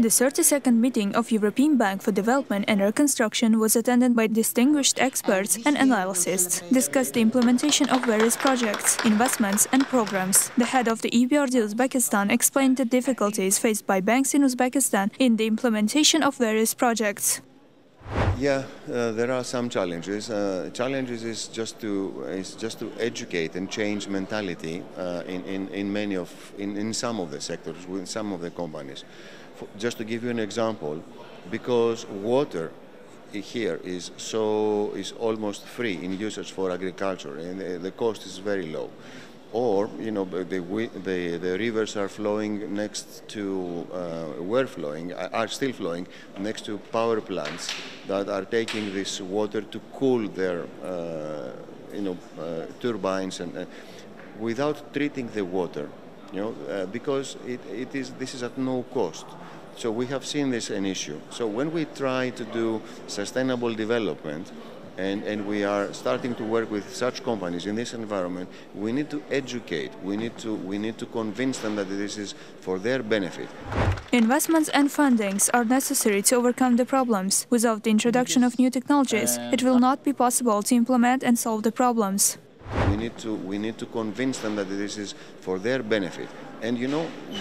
The 32nd meeting of European Bank for Development and Reconstruction was attended by distinguished experts and analysts, discussed the implementation of various projects, investments and programs. The head of the Ebrd Uzbekistan explained the difficulties faced by banks in Uzbekistan in the implementation of various projects. Yeah, there are some challenges. Challenges is just to educate and change mentality in some of the sectors, with some of the companies. Just to give you an example, because water here is almost free in usage for agriculture, and the cost is very low. Or, you know, the rivers are flowing next to, are still flowing next to power plants that are taking this water to cool their, turbines, and without treating the water, because this is at no cost. So we have seen this an issue. So when we try to do sustainable development, and we are starting to work with such companies in this environment, we need to educate, we need to convince them that this is for their benefit. Investments and fundings are necessary to overcome the problems. Without the introduction of new technologies, it will not be possible to implement and solve the problems. We need to convince them that this is for their benefit. And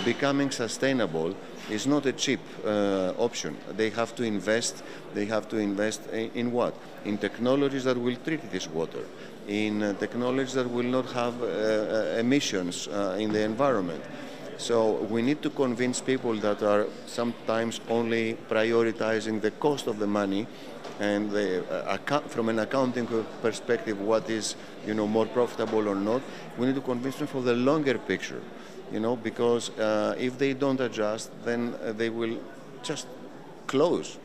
becoming sustainable is not a cheap option. They have to invest. They have to invest in what? In technologies that will treat this water, in technologies that will not have emissions in the environment. So we need to convince people that are sometimes only prioritizing the cost of the money, and from an accounting perspective, what is more profitable or not. We need to convince them for the longer picture, because if they don't adjust, then they will just close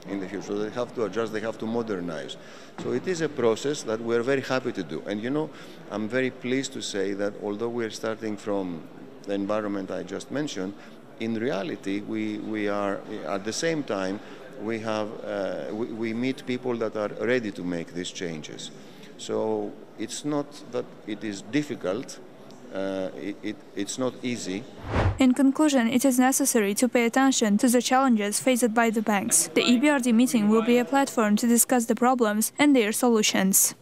in the future. They have to adjust, they have to modernize. So it is a process that we're very happy to do. And I'm very pleased to say that although we're starting from the environment I just mentioned, in reality we are at the same time we meet people that are ready to make these changes. So it's not that it is difficult, it's not easy. In conclusion, it is necessary to pay attention to the challenges faced by the banks. The Ebrd meeting will be a platform to discuss the problems and their solutions.